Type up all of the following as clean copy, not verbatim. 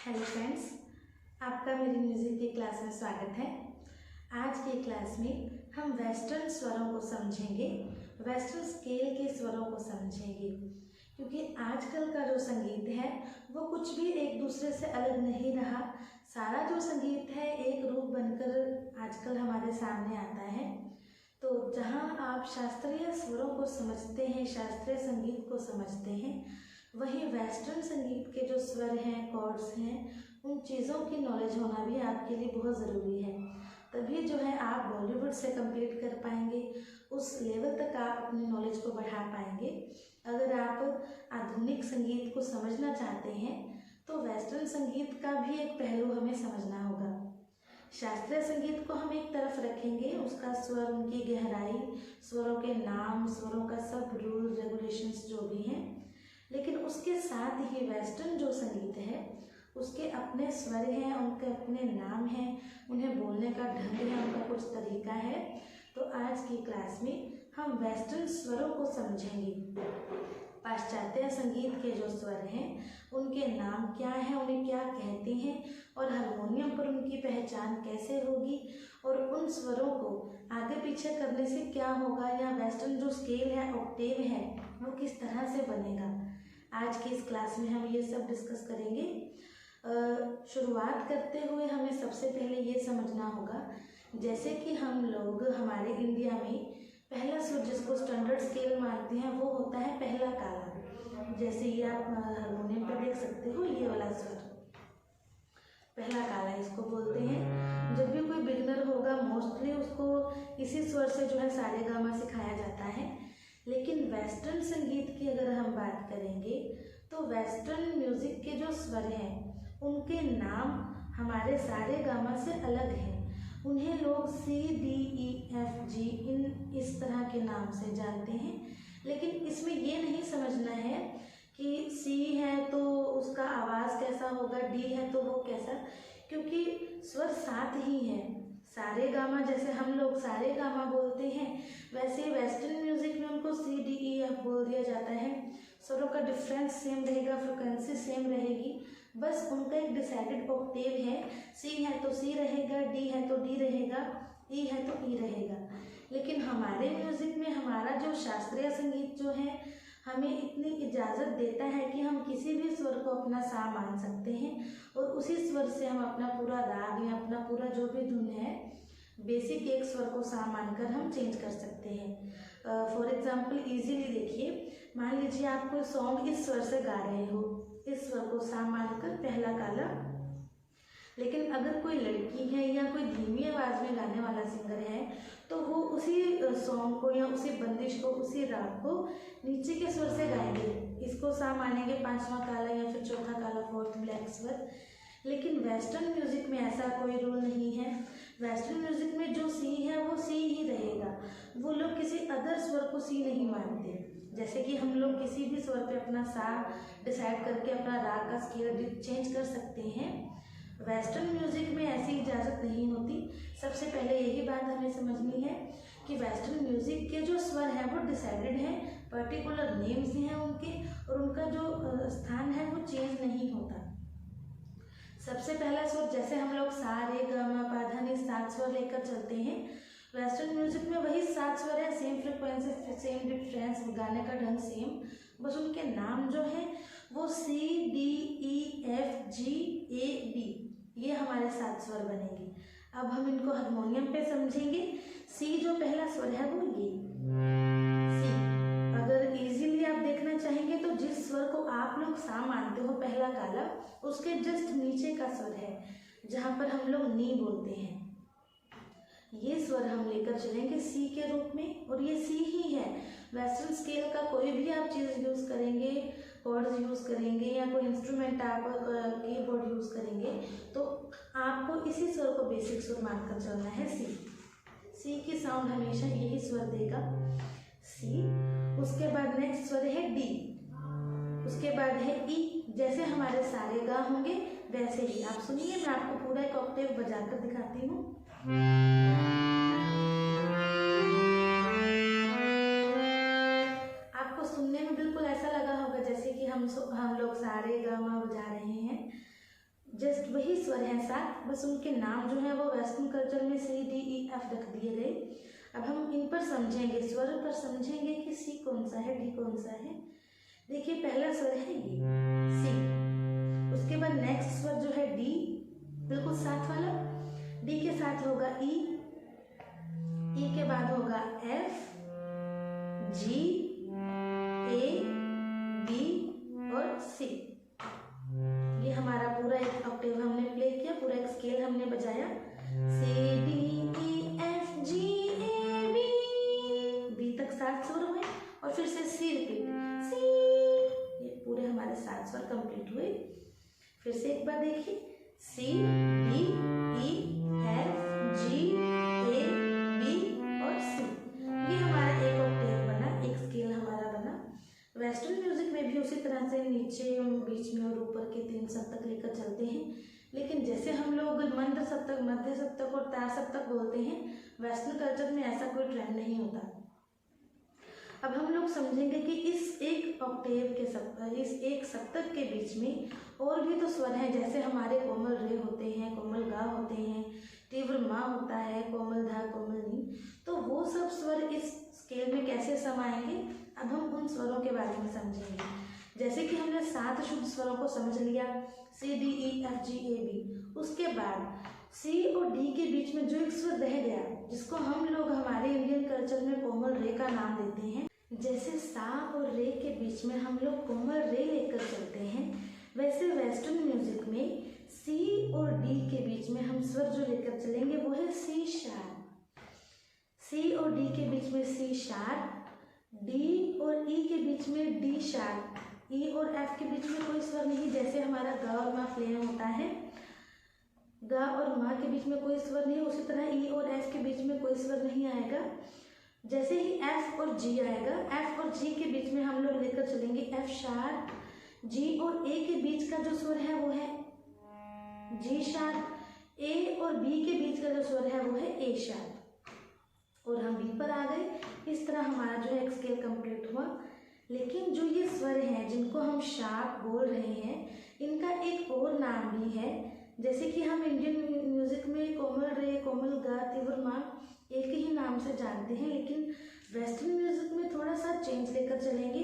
Hello friends, आपका मेरी music की क्लास में स्वागत है। आज की क्लास में हम वेस्टर्न स्वरों को समझेंगे, वेस्टर्न स्केल के स्वरों को समझेंगे, क्योंकि आजकल का जो संगीत है वो कुछ भी एक दूसरे से अलग नहीं रहा। सारा जो संगीत है एक रूप बनकर आजकल हमारे सामने आता है। तो जहाँ आप शास्त्रीय स्वरों को समझते हैं, शास्त्रीय संगीत को समझते हैं, वहीं वेस्टर्न संगीत के जो स्वर हैं, कॉर्ड्स हैं, उन चीज़ों की नॉलेज होना भी आपके लिए बहुत ज़रूरी है। तभी जो है आप बॉलीवुड से कंप्लीट कर पाएंगे, उस लेवल तक आप अपनी नॉलेज को बढ़ा पाएंगे। अगर आप आधुनिक संगीत को समझना चाहते हैं तो वेस्टर्न संगीत का भी एक पहलू हमें समझना होगा। शास्त्रीय संगीत को हम एक तरफ रखेंगे, उसका स्वर, उनकी गहराई, स्वरों के नाम, स्वरों का सब रूल रेगुलेशंस जो भी हैं, लेकिन उसके साथ ही वेस्टर्न जो संगीत है उसके अपने स्वर हैं, उनके अपने नाम हैं, उन्हें बोलने का ढंग है, उनका कुछ तरीका है। तो आज की क्लास में हम वेस्टर्न स्वरों को समझेंगे। पाश्चात्य संगीत के जो स्वर हैं उनके नाम क्या हैं, उन्हें क्या कहते हैं और हारमोनियम पर उनकी पहचान कैसे होगी और उन स्वरों को आगे पीछे करने से क्या होगा, या वेस्टर्न जो स्केल है, ऑक्टेव है, वो किस तरह से बनेगा। आज की इस क्लास में हम ये सब डिस्कस करेंगे। शुरुआत करते हुए हमें सबसे पहले ये समझना होगा, जैसे कि हम लोग हमारे इंडिया में पहला स्वर जिसको स्टैंडर्ड स्केल मानते हैं वो होता है पहला काला। जैसे ये आप हारमोनियम पे देख सकते हो, ये वाला स्वर पहला काला इसको बोलते हैं। जब भी कोई बिगिनर होगा मोस्टली उसको इसी स्वर से जो है सारे गामा सिखाया जाता है। लेकिन वेस्टर्न संगीत की अगर हम बात करेंगे तो वेस्टर्न म्यूजिक के जो स्वर हैं उनके नाम हमारे सारे गामा से अलग हैं। उन्हें लोग सी, डी, ई, एफ, जी इस तरह के नाम से जानते हैं। लेकिन इसमें ये नहीं समझना है कि सी है तो उसका आवाज़ कैसा होगा, डी है तो वो कैसा, क्योंकि स्वर सात ही हैं। सारे गामा जैसे हम लोग सारे गामा बोलते हैं, वैसे वेस्टर्न म्यूजिक में उनको सी, डी, ई, एफ बोल दिया जाता है। स्वरों का डिफरेंस सेम रहेगा, फ्रिक्वेंसी सेम रहेगी, बस उनका एक डिसाइडेड ऑक्टेव है। सी है तो सी रहेगा, डी है तो डी रहेगा, ई है तो ई रहेगा। लेकिन हमारे म्यूजिक में हमारा जो शास्त्रीय संगीत जो है हमें इतनी इजाज़त देता है कि हम किसी भी स्वर को अपना सा मान सकते हैं और उसी स्वर से हम अपना पूरा राग या अपना पूरा जो भी धुन है बेसिक एक स्वर को सा मानकर हम चेंज कर सकते हैं। फॉर एग्जाम्पल इजीली देखिए, मान लीजिए आप कोई सॉन्ग इस स्वर से गा रहे हो, इस स्वर को सा मानकर पहला काला। लेकिन अगर कोई लड़की है या कोई धीमी आवाज़ में गाने वाला सिंगर है तो वो उसी सॉन्ग को या उसी बंदिश को, उसी राग को नीचे के स्वर से गाएंगे, इसको सा मानेंगे पांचवा काला या फिर चौथा काला, फोर्थ ब्लैक स्वर। लेकिन वेस्टर्न म्यूजिक में ऐसा कोई रूल नहीं है। वेस्टर्न म्यूजिक में जो सी है वो सी ही रहेगा, वो लोग किसी अदर स्वर को सी नहीं मानते। जैसे कि हम लोग किसी भी स्वर पे अपना सा डिसाइड करके अपना राग का स्केल चेंज कर सकते हैं, वेस्टर्न म्यूजिक में ऐसी इजाज़त नहीं होती। सबसे पहले यही बात हमें समझनी है कि वेस्टर्न म्यूजिक के जो स्वर हैं वो डिसाइडेड हैं, पर्टिकुलर नेम्स हैं उनके, और उनका जो स्थान है वो चेंज नहीं होता। सबसे पहला स्वर जैसे हम लोग सा, रे, ग, म, पा, धा, नि 7 स्वर लेकर चलते हैं, वेस्टर्न म्यूजिक में वही 7 स्वर है, सेम फ्रिक्वेंसी, सेम डिफरेंस, गाने का ढंग सेम, बस उनके नाम जो है वो सी, डी, ई, एफ, जी, ए, बी, ये हमारे 7 स्वर बनेंगे। अब हम इनको हारमोनियम पे समझेंगे। सी जो पहला स्वर है वो ये सी। अगर इजीली आप देखना चाहेंगे तो जिस स्वर को आप लोग सा मानते हो पहला काला, उसके जस्ट नीचे का स्वर है जहाँ पर हम लोग नी बोलते हैं, ये स्वर हम लेकर चलेंगे सी के रूप में, और ये सी ही है। वेस्टर्न स्केल का कोई भी आप चीज़ यूज़ करेंगे, कॉर्ड्स यूज़ करेंगे या कोई इंस्ट्रूमेंट आप कीबोर्ड यूज़ करेंगे तो आपको इसी स्वर को बेसिक स्वर मानकर चलना है, सी। सी की साउंड हमेशा यही स्वर देगा, सी। उसके बाद नेक्स्ट स्वर है डी, उसके बाद है ई। जैसे हमारे सारे गा होंगे वैसे ही आप सुनिए, मैं आपको पूरा एक ऑक्टेव बजाकर दिखाती हूँ। आपको सुनने में बिल्कुल ऐसा लगा होगा जैसे कि हम लोग सारे गा मा बजा रहे हैं। जस्ट वही स्वर हैं 7, बस उनके नाम जो है वो वेस्टर्न कल्चर में C D E F रख दिए गए। अब हम इन पर समझेंगे, स्वर पर समझेंगे कि C कौन सा है, D कौन सा है। देखिए पहला स्वर है ये C, उसके बाद नेक्स्ट स्वर जो है D, बिल्कुल साथ वाला। D के साथ होगा E, E के बाद होगा F, G, A, B और C। ये हमारा पूरा एक ऑक्टेव हमने प्ले किया, पूरा एक स्केल हमने बजाया। C D E F G A B, B तक 7 सुर हुए और फिर से C रिपीट, C। ये पूरे हमारे 7 स्वर कंप्लीट हुए। फिर से एक बार देखिए, C D E F G A B और C। ये हमारा एक ऑक्टेव बना, एक स्केल हमारा बना। वेस्टर्न म्यूजिक में भी उसी तरह से नीचे, बीच में और ऊपर के 3 सप्तक लेकर चलते हैं, लेकिन जैसे हम लोग मंद सप्तक, मध्य सप्तक और तार सप्तक बोलते हैं, वेस्टर्न कल्चर में ऐसा कोई ट्रेंड नहीं होता। अब हम लोग समझेंगे कि इस एक ऑक्टेव के सप्तक, इस एक सप्तक के बीच में और भी तो स्वर हैं, जैसे हमारे कोमल रे होते हैं, कोमल गा होते हैं, तीव्र मा होता है, कोमल धा, कोमल नी। तो वो सब स्वर इस स्केल में कैसे समाएंगे, अब हम उन स्वरों के बारे में समझेंगे। जैसे कि हमने 7 शुद्ध स्वरों को समझ लिया, C D E F G A B। उसके बाद C और D के बीच में जो एक स्वर रह गया, जिसको हम लोग हमारे इंडियन कल्चर में कोमल रे का नाम देते हैं। जैसे सा और रे के बीच में हम लोग कोमल रे लेकर चलते हैं, वैसे वेस्टर्न म्यूजिक में C और D के बीच में हम स्वर जो लेकर चलेंगे वो है C शार्प। C और D के बीच में C शार्प, D और E के बीच में D शार्प, E और F के बीच में कोई स्वर नहीं, जैसे हमारा ग और मा प्लेन होता है, ग और मा के बीच में कोई स्वर नहीं, उसी तरह E और F के बीच में कोई स्वर नहीं आएगा। जैसे ही F और G आएगा, F और G के बीच में हम लोग लेकर चलेंगे F शार्प, G और A के बीच का जो स्वर है वो है G शार्प, A और B के बीच का जो स्वर है वो है A शार्प, और हम B पर आ गए। इस तरह हमारा जो है एक स्केल कंप्लीट हुआ। लेकिन जो ये स्वर हैं जिनको हम शार्प बोल रहे हैं, इनका एक और नाम भी है। जैसे कि हम इंडियन म्यूजिक में कोमल रे, कोमल गा, तीव्र मा एक ही नाम से जानते हैं, लेकिन वेस्टर्न म्यूजिक में थोड़ा सा चेंज लेकर चलेंगे।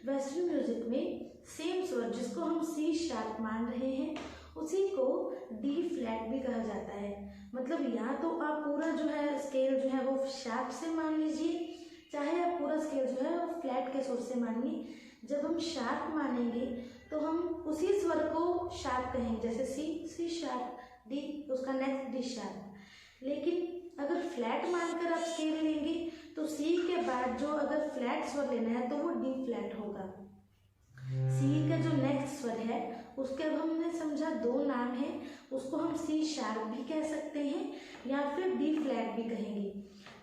वेस्टर्न म्यूजिक में सेम स्वर जिसको हम C शार्प मान रहे हैं, उसी को D फ्लैट भी कहा जाता है। मतलब या तो आप पूरा जो है स्केल जो है वो शार्प से मान लीजिए, चाहे आप पूरा स्केल जो है वो फ्लैट के सुर से मानिए। जब हम शार्प मानेंगे तो हम उसी स्वर को शार्प कहेंगे, जैसे C शार्प, D उसका नेक्स्ट D शार्प। लेकिन अगर फ्लैट मानकर आप स्केल लेंगे तो C के बाद जो अगर फ्लैट स्वर लेना है तो वो D फ्लैट होगा। C का जो नेक्स्ट स्वर है उसके अब हमने समझा 2 नाम है, उसको हम C शार्प भी कह सकते हैं या फिर D फ्लैट भी कहेंगे।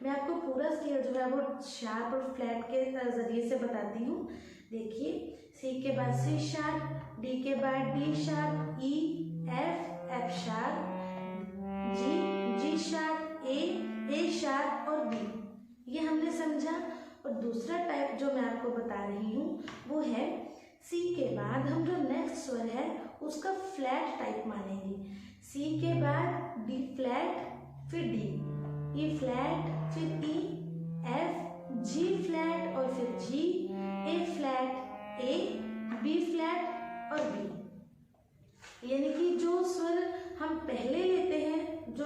मैं आपको पूरा स्केल जो है वो शार्प और फ्लैट के जरिए से बताती हूँ। देखिए, C के बाद C शार्प, D के बाद D sharp, E F, F sharp, G, G sharp, A sharp और B। ये हमने समझा। और दूसरा टाइप जो मैं आपको बता रही हूँ वो है C के बाद हम जो नेक्स्ट स्वर है उसका फ्लैट टाइप मानेंगे। C के बाद D फ्लैट, फिर D, E फ्लैट, फिर E, F, G फ्लैट और फिर G, A flat, A, B flat और B। यानी कि जो स्वर हम पहले लेते हैं, जो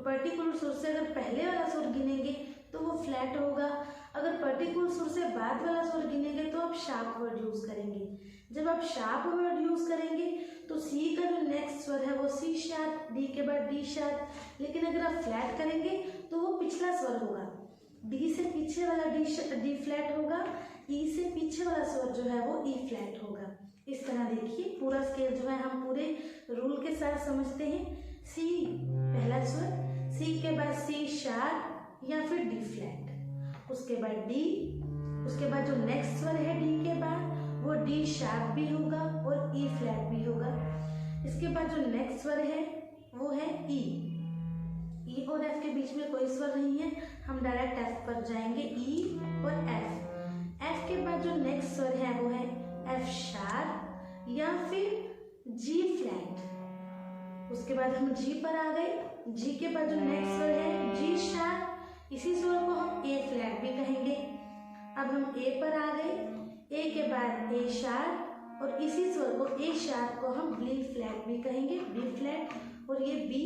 पर्टिकुलर सुर से अगर पहले वाला सुर गिनेंगे तो वो फ्लैट होगा, अगर पर्टिकुलर सुर से बाद वाला सुर गिनेंगे तो आप शार्प वर्ड यूज करेंगे। जब आप शार्प वर्ड यूज करेंगे तो C का जो नेक्स्ट स्वर है वो C शार्प, D के बाद D शार्प, लेकिन अगर आप फ्लैट करेंगे तो वो पिछला स्वर होगा, D से पीछे वाला D फ्लैट होगा, E से पीछे वाला स्वर जो है वो E फ्लैट होगा। इस तरह देखिए पूरा स्केल जो है हम पूरे रूल के साथ समझते हैं। C पहला स्वर, C के बाद C शार्प या फिर D फ्लैट, उसके बाद D, उसके बाद जो नेक्स्ट स्वर है D के बाद वो D शार्प भी होगा और E फ्लैट भी होगा। इसके बाद जो नेक्स्ट स्वर है वो है E। E और F के बीच में कोई स्वर नहीं है, हम डायरेक्ट F पर जाएंगे, E और F। F के बाद जो नेक्स्ट स्वर है वो है F शार्प या फिर G फ्लैट। उसके बाद हम जी पर आ गए। जी के बाद जो नेक्स्ट स्वर है जी शार्प, इसी स्वर को हम ए फ्लैट भी कहेंगे। अब हम ए पर आ गए, ए के बाद ए शार्प और इसी स्वर को ए शार्प को हम बी फ्लैट भी कहेंगे, बी फ्लैट, और ये बी,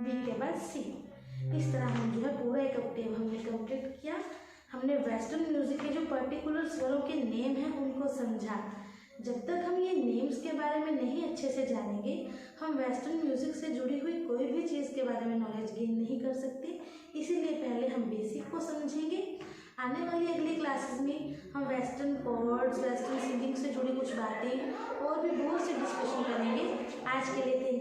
बी के बाद सी। इस तरह हम जो है पूरा एक ऑक्टेव हमने कंप्लीट किया। हमने वेस्टर्न म्यूजिक के जो पर्टिकुलर स्वरों के नेम हैं उनको समझा। जब तक हम ये नेम्स के बारे में नहीं अच्छे से जानेंगे, हम वेस्टर्न म्यूजिक से जुड़ी हुई कोई भी चीज़ के बारे में नॉलेज गेन नहीं कर सकते। इसीलिए पहले हम बेसिक को समझेंगे। आने वाली अगली क्लासेस में हम वेस्टर्न कॉर्ड्स, वेस्टर्न सिंगिंग से जुड़ी कुछ बातें और भी बहुत से डिस्कशन करेंगे। आज के लिए थैंक यू।